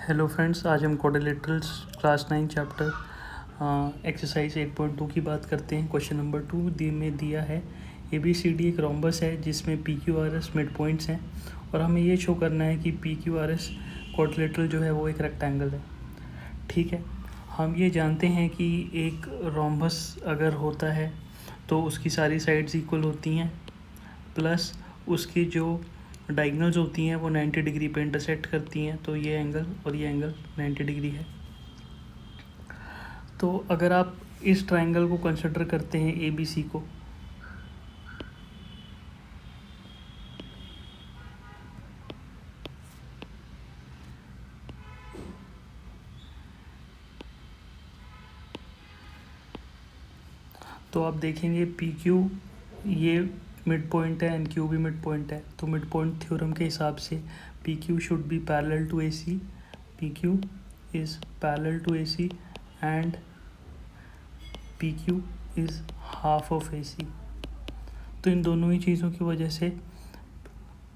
Hello friends, आज हम quadrilaterals class 9 chapter exercise 8.2 की बात करते हैं। क्वेश्चन नंबर 2 में दिया है ABCD एक रोम्बस है जिसमें PQRS मिड पॉइंट्स हैं और हमें ये शो करना है कि PQRS क्वाड्रिलेटरल जो है वो एक रेक्टेंगल है। ठीक है, हम ये जानते हैं कि एक रोम्बस अगर होता है तो उसकी सारी साइड्स इक्वल होती हैं, प्लस उसकी जो डायगनल्स होती हैं वो 90 डिग्री पे इंटरसेक्ट करती हैं, तो ये एंगल और ये एंगल 90 डिग्री है। तो अगर आप इस ट्रायंगल को कंसिडर करते हैं ABC को, तो आप देखेंगे PQ ये मिड पॉइंट है, NQ भी मिड पॉइंट है, तो मिड पॉइंट थ्योरम के हिसाब से PQ should be parallel to AC, PQ is parallel to AC and PQ is half of AC। तो इन दोनों ही चीज़ों की वजह से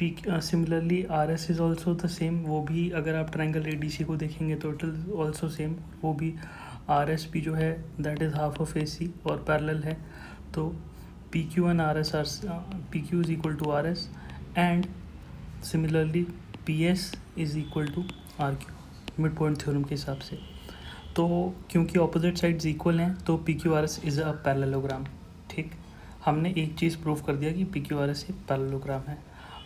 similarly RS is also the same, वो भी अगर आप ट्रायंगल ADC को देखेंगे तो इट इज़ ऑल्सो सेम, वो भी RS भी जो है that is half of AC और पैरेलल है। तो PQ and RS are PQ is equal to RS and similarly PS is equal to RQ mid point theorem के हिसाब से। तो क्योंकि ऑपोजिट साइड्स इक्वल हैं तो PQRS इज़ अ पैरेललोग्राम। ठीक, हमने एक चीज़ प्रूव कर दिया कि PQRS एक पैरेललोग्राम है।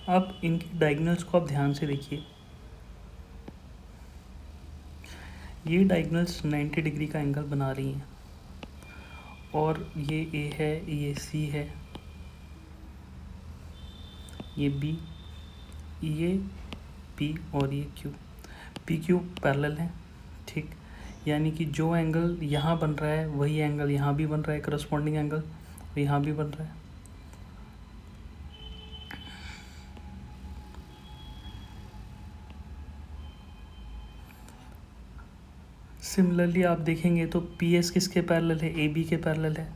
अब इनकी डायगनल्स को आप ध्यान से देखिए, ये डायगनल्स 90 डिग्री का एंगल बना रही हैं और ये A है, ये C है, ये B, ये P और ये Q। PQ पैरेलल है। ठीक, यानी कि जो एंगल यहाँ बन रहा है वही एंगल यहाँ भी बन रहा है, करस्पॉन्डिंग एंगल यहाँ भी बन रहा है। सिमिलरली आप देखेंगे तो PS किसके पैरेलल है, AB के पैरेलल है,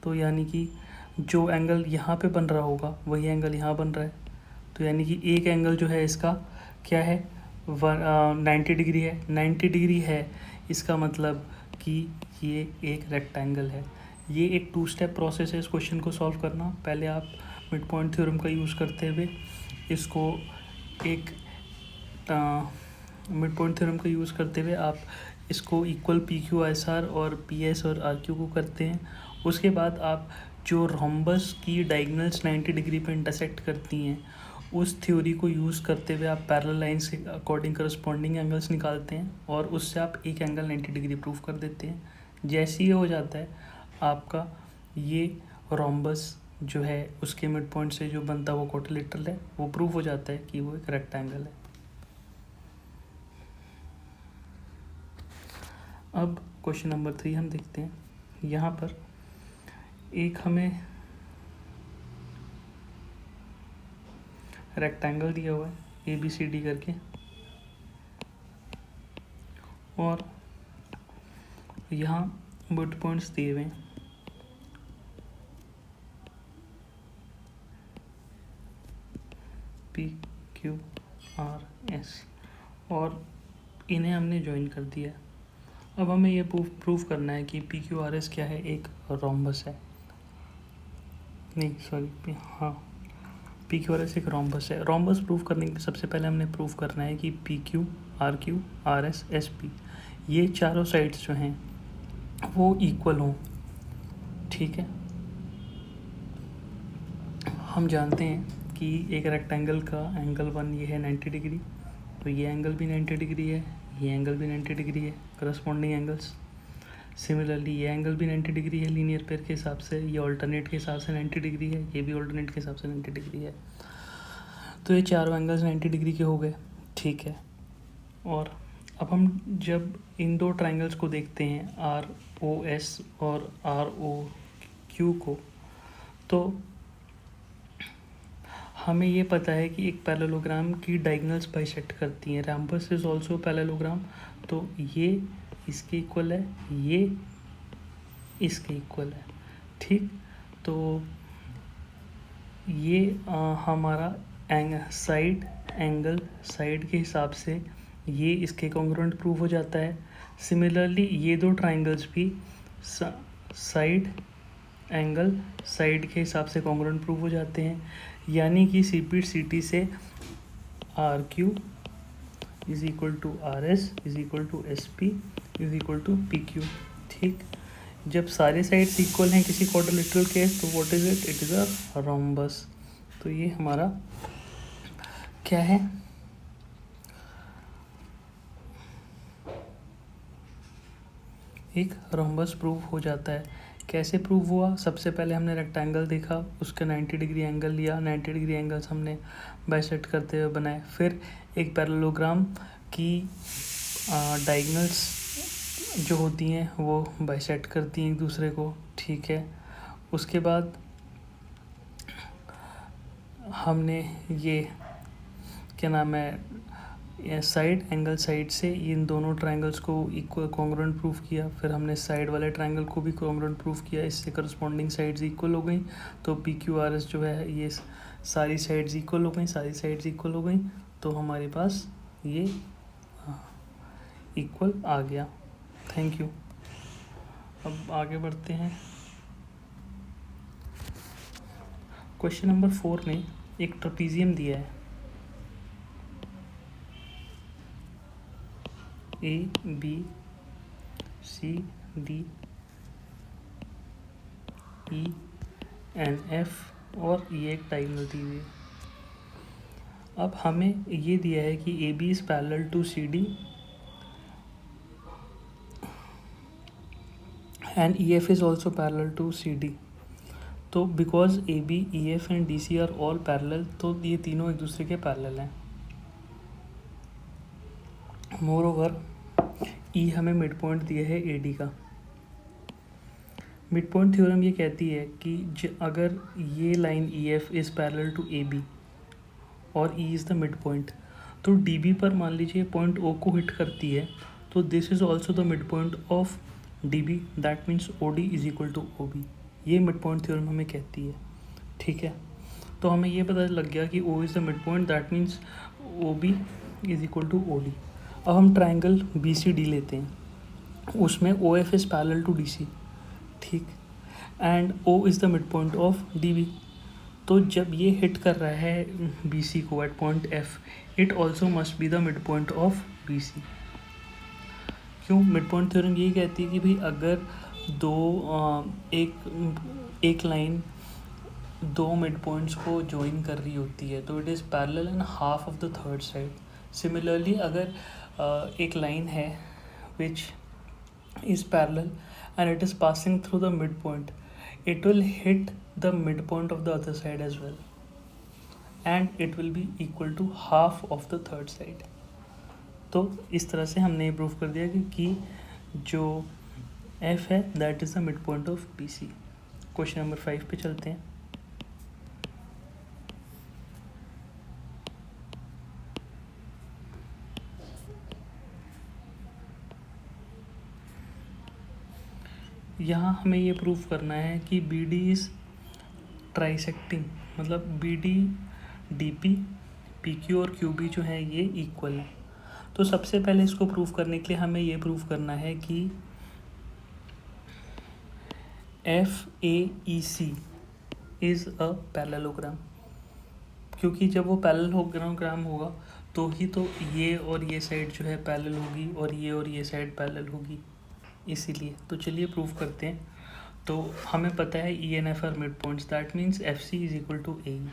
तो यानी कि जो एंगल यहाँ पे बन रहा होगा वही एंगल यहाँ बन रहा है। तो यानी कि एक एंगल जो है इसका क्या है, 90 डिग्री है। 90 डिग्री है, इसका मतलब कि ये एक रेक्टेंगल है। ये एक 2 स्टेप प्रोसेस है इस क्वेश्चन को सॉल्व करना। पहले आप मिड पॉइंट थ्योरम का यूज़ करते हुए इसको एक मिड पॉइंट थ्योरम का यूज़ करते हुए आप इसको इक्वल PQSR और PS और RQ को करते हैं। उसके बाद आप जो रोम्बस की डायगनल्स 90 डिग्री पे इंटरसेक्ट करती हैं उस थ्योरी को यूज़ करते हुए आप पैरेलल लाइंस के अकॉर्डिंग करस्पॉन्डिंग एंगल्स निकालते हैं और उससे आप एक एंगल 90 डिग्री प्रूव कर देते हैं। जैसे ही हो जाता है आपका ये रोम्बस जो है उसके मिड पॉइंट से जो बनता है वो क्वाड्रिलेटरल है, वो प्रूव हो जाता है कि वो एक रेक्टेंगल है। अब क्वेश्चन नंबर 3 हम देखते हैं। यहाँ पर एक हमें रेक्टेंगल दिया हुआ है ABCD करके और यहाँ मिड पॉइंट्स दिए हुए हैं PQRS और इन्हें हमने ज्वाइन कर दिया। अब हमें ये प्रूफ करना है कि PQRS क्या है, एक रोम्बस है। नहीं सॉरी, हाँ, PQRS एक रोम्बस है। रोम्बस प्रूफ करने के सबसे पहले हमने प्रूफ करना है कि PQ, RQ, RS, SP ये चारों साइड्स जो हैं वो इक्वल हों। ठीक है, हम जानते हैं कि एक रेक्टेंगल का एंगल 1 ये है 90 डिग्री, तो ये एंगल भी 90 डिग्री है, ये एंगल भी 90 डिग्री है, करस्पॉन्डिंग एंगल्स। सिमिलरली ये एंगल भी 90 डिग्री है लीनियर पेयर के हिसाब से, ये ऑल्टरनेट के हिसाब से 90 डिग्री है, ये भी ऑल्टरनेट के हिसाब से 90 डिग्री है। तो ये चारों एंगल्स 90 डिग्री के हो गए। ठीक है, और अब हम जब इन दो ट्राइंगल्स को देखते हैं ROS और ROQ को, तो हमें ये पता है कि एक पैरेललोग्राम की डायगनल्स बाइसेक्ट करती हैं। रैम्बस इज ऑल्सो पैरेललोग्राम, तो ये इसके इक्वल है, ये इसके इक्वल है। ठीक, तो ये हमारा साइड एंगल साइड के हिसाब से ये इसके कॉन्ग्रुएंट प्रूव हो जाता है। सिमिलरली ये दो ट्राइंगल्स भी साइड एंगल साइड के हिसाब से कॉन्ग्रुएंट प्रूव हो जाते हैं, यानी कि CP CT से RQ is equal to RS is equal to SP is equal to PQ। ठीक, जब सारे साइड्स इक्वल हैं किसी क्वाड्रिलेटरल के तो what is it, it is a rhombus. तो ये हमारा क्या है, एक रोम्बस प्रूव हो जाता है। कैसे प्रूव हुआ, सबसे पहले हमने रेक्टेंगल देखा, उसका 90 डिग्री एंगल लिया, 90 डिग्री एंगल्स हमने बाइसेक्ट करते हुए बनाए। फिर एक पैरेललोग्राम की डायगोनल्स जो होती हैं वो बाइसेक्ट करती हैं एक दूसरे को। ठीक है, उसके बाद हमने ये क्या नाम है, साइड एंगल साइड से इन दोनों ट्रायंगल्स को इक्वल कॉन्ग्रुएंट प्रूफ किया। फिर हमने साइड वाले ट्रायंगल को भी कॉन्ग्रुएंट प्रूफ किया, इससे करस्पॉन्डिंग साइड्स इक्वल हो गई। तो PQRS जो है ये सारी साइड्स इक्वल हो गई, सारी साइड्स इक्वल हो गई, तो हमारे पास ये इक्वल आ गया। Thank you. अब आगे बढ़ते हैं। क्वेश्चन नंबर 4 में एक ट्रेपीजियम दिया है, ABCDENF और ये एक डायगोनल दी हुई है। अब हमें ये दिया है कि AB is parallel to CD and EF is also parallel to CD। तो because AB, EF and DC are all parallel, तो ये तीनों एक दूसरे के पैरेलल हैं। मोर ओवर E हमें मिड पॉइंट दिया है AD का। मिड पॉइंट थ्योरम ये कहती है कि अगर ये line EF is parallel to AB और E is the mid point, तो DB पर मान लीजिए पॉइंट O को हिट करती है, तो this is also the mid point of DB, that means OD is equal to OB। ये मिड पॉइंट थ्योरम हमें कहती है। ठीक है, तो हमें ये पता लग गया कि O is the mid point, that means OB is equal to OD। अब हम ट्राइंगल BCD लेते हैं, उसमें OF is parallel to DC। ठीक, and O is the mid point of DB। तो जब ये हिट कर रहा है BC को at point F, it also must be the mid point of BC। क्यों, मिड पॉइंट थ्योरम यही कहती है कि भाई अगर एक लाइन दो मिड पॉइंट्स को ज्वाइन कर रही होती है तो it is parallel in half of the third side. Similarly अगर एक लाइन है which is parallel and it is passing through the mid point, it will hit the midpoint of the other side as well and it will be equal to half of the third side। तो इस तरह से हमने ये prove कर दिया कि जो F है that is the mid point of BC। Question number 5 पे चलते हैं। यहाँ हमें ये प्रूफ करना है कि BD इज़ ट्राइसेक्टिंग, मतलब BD DP PQ और QB जो है ये इक्वल है। तो सबसे पहले इसको प्रूफ करने के लिए हमें ये प्रूफ करना है कि FAEC इज़ अ पैरेललोग्राम, क्योंकि जब वो पैरेललोग्राम होगा तो ही तो ये और ये साइड जो है पैरेलल होगी और ये साइड पैरेलल होगी, इसीलिए। तो चलिए प्रूफ करते हैं। तो हमें पता है ENF are mid points, that means FC is equal to AE।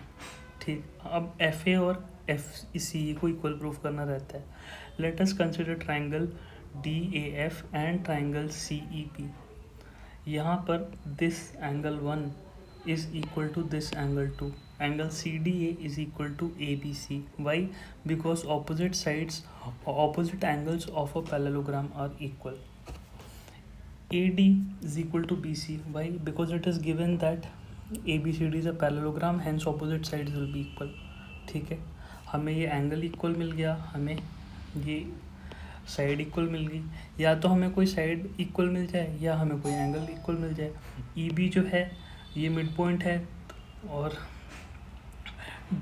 ठीक, अब FA और FCE को इक्वल प्रूफ करना रहता है। Let us consider triangle DAF and triangle CEP। यहाँ पर this angle 1 is equal to this angle 2, angle CDA is equal to ABC। Why? Because opposite sides, opposite angles of a parallelogram are equal. AD is equal to BC. Why? Because it is given that ABCD is a parallelogram, hence opposite sides will be equal। ठीक है, हमें ये angle equal मिल गया, हमें ये side equal मिल गई। या तो हमें कोई साइड इक्वल मिल जाए या हमें कोई एंगल इक्वल मिल जाए। EB जो है ये मिड पॉइंट है और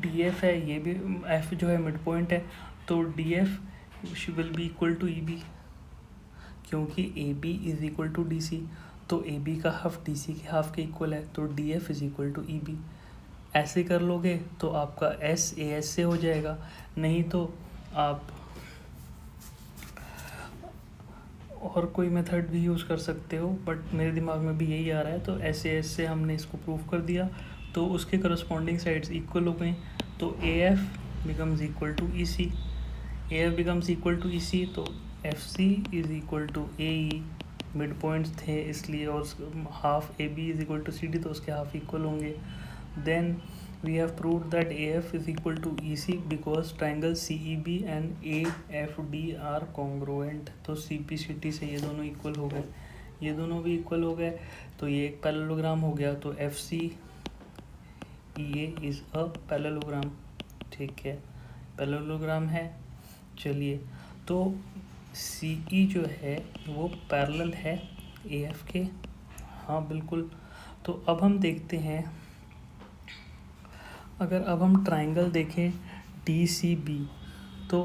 DF है, ये भी F जो है मिड पॉइंट है, तो DF will be equal to E B, क्योंकि A B is equal to D C, तो ए बी का हाफ डी सी के हाफ के इक्वल है, तो D F is equal to E B. ऐसे कर लोगे तो आपका एस ए एस से हो जाएगा, नहीं तो आप और कोई मेथड भी यूज़ कर सकते हो, बट मेरे दिमाग में भी यही आ रहा है। तो एस ए एस से हमने इसको प्रूव कर दिया, तो उसके करस्पॉन्डिंग साइड्स इक्वल हो गई, तो A F becomes equal to E C, A F becomes equal to E C, तो F C is equal to A E, mid points थे इसलिए, और half A B is equal to C D, तो उसके half equal होंगे। Then we have proved that AF is equal to EC because triangle CEB and AFD are congruent। तो CPCT से ये दोनों इक्वल हो गए, ये दोनों भी इक्वल हो गए, तो ये एक पैरेललोग्राम हो गया। तो FCEA इज़ अ पैरेललोग्राम, ठीक है, पैरेललोग्राम है। चलिए, तो CE जो है वो पैरेलल है AF के, हाँ बिल्कुल। तो अब हम देखते हैं, अगर अब हम ट्राइंगल देखें DCB, तो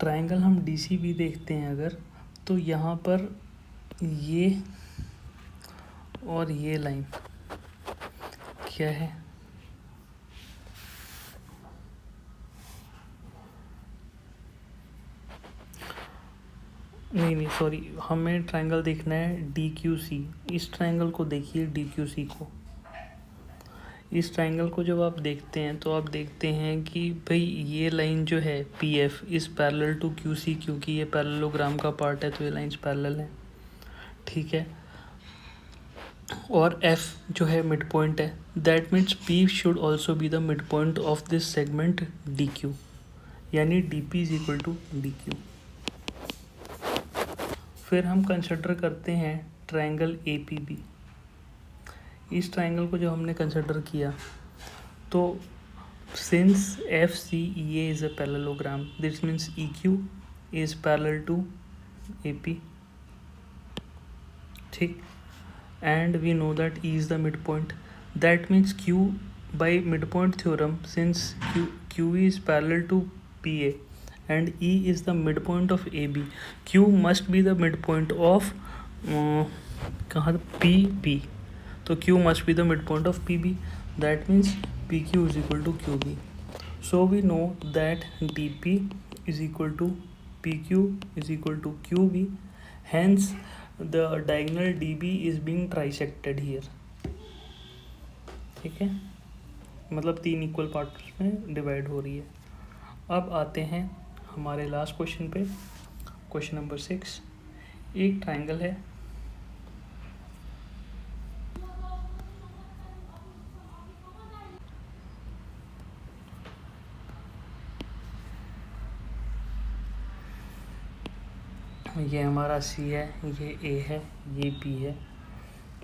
ट्राइंगल हम DCB देखते हैं अगर, तो यहाँ पर ये और ये लाइन क्या है, नहीं सॉरी, हमें ट्राइंगल देखना है DQC। इस ट्राइंगल को देखिए, DQC को, इस ट्राइंगल को जब आप देखते हैं तो आप देखते हैं कि भाई ये लाइन जो है PF is parallel to QC, क्योंकि ये पैरेललोग्राम का पार्ट है, तो ये लाइंस पैरेलल हैं, ठीक है। और F जो है मिड पॉइंट है, that means P should also be the mid point of this segment DQ, यानी DP is equal to DQ। फिर हम कंसिडर करते हैं ट्राइंगल APB। इस ट्राइंगल को जो हमने कंसिडर किया, तो since FCEA is a parallelogram, this means EQ is parallel to AP, ठीक, and we know that E is the mid point, that means Q by mid point theorem, since Q is parallel to PA and E is the midpoint of AB, Q must be the midpoint of कहाँ PB, तो Q must be the midpoint of PB, that means PQ is equal to QB। So we know that DP is equal to PQ is equal to QB, hence the diagonal DB is being trisected here, ठीक है, मतलब 3 equal parts में divide हो रही है। अब आते हैं हमारे लास्ट क्वेश्चन पे, क्वेश्चन नंबर 6। एक ट्राइंगल है, ये हमारा C है, ये A है, ये B है,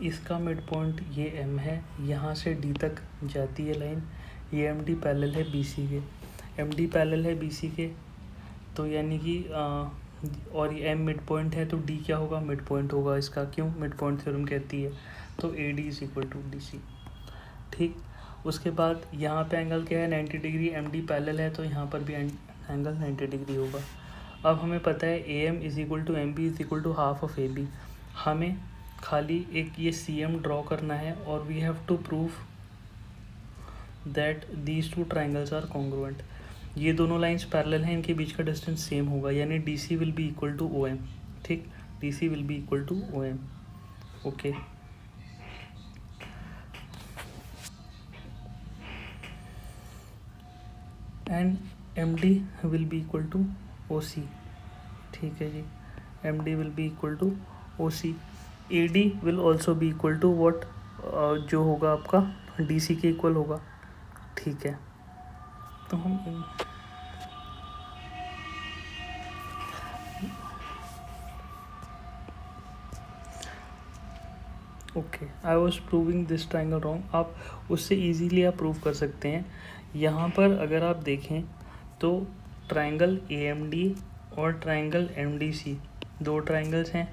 इसका मिड पॉइंट ये M है, यहाँ से D तक जाती है लाइन, ये MD पैरेलल है BC के, MD पैरेलल है BC के, तो यानी कि और ये M मिड पॉइंट है, तो D क्या होगा, मिड पॉइंट होगा इसका, क्यों, मिड पॉइंट थ्योरम कहती है, तो AD is equal to DC, ठीक। उसके बाद यहाँ पे एंगल क्या है, 90 डिग्री, MD पैरेलल है, तो यहाँ पर भी एंगल 90 डिग्री होगा। अब हमें पता है AM is equal to MB is equal to half of AB, हमें खाली एक ये CM ड्रॉ करना है, और we have to prove that these two triangles are congruent. ये दोनों लाइंस पैरेलल हैं, इनके बीच का डिस्टेंस सेम होगा, यानी DC will be equal to OM, ठीक, DC will be equal to OM, okay. And MD will be equal to OC, ठीक है जी, MD will be equal to OC। AD will also be equal to what, जो होगा आपका DC के equal होगा, ठीक है। तो हम okay, I was proving this triangle wrong, आप उससे इजीली आप प्रूव कर सकते हैं। यहाँ पर अगर आप देखें तो ट्राइंगल AMD और ट्राइंगल MDC दो ट्राइंगल्स हैं,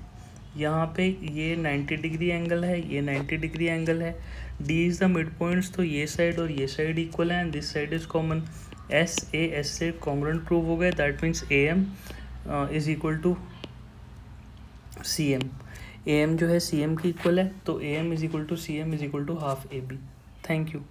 यहाँ पे ये 90 डिग्री एंगल है, ये 90 डिग्री एंगल है, D is the mid points, तो ये साइड और ये साइड इक्वल है, and this side is common, S A S से कॉन्ग्रुएंट प्रूव हो गए, that means A M is equal to C M. A M जो है सी एम की इक्वल है, तो A M is equal to C M is equal to half A B. Thank you.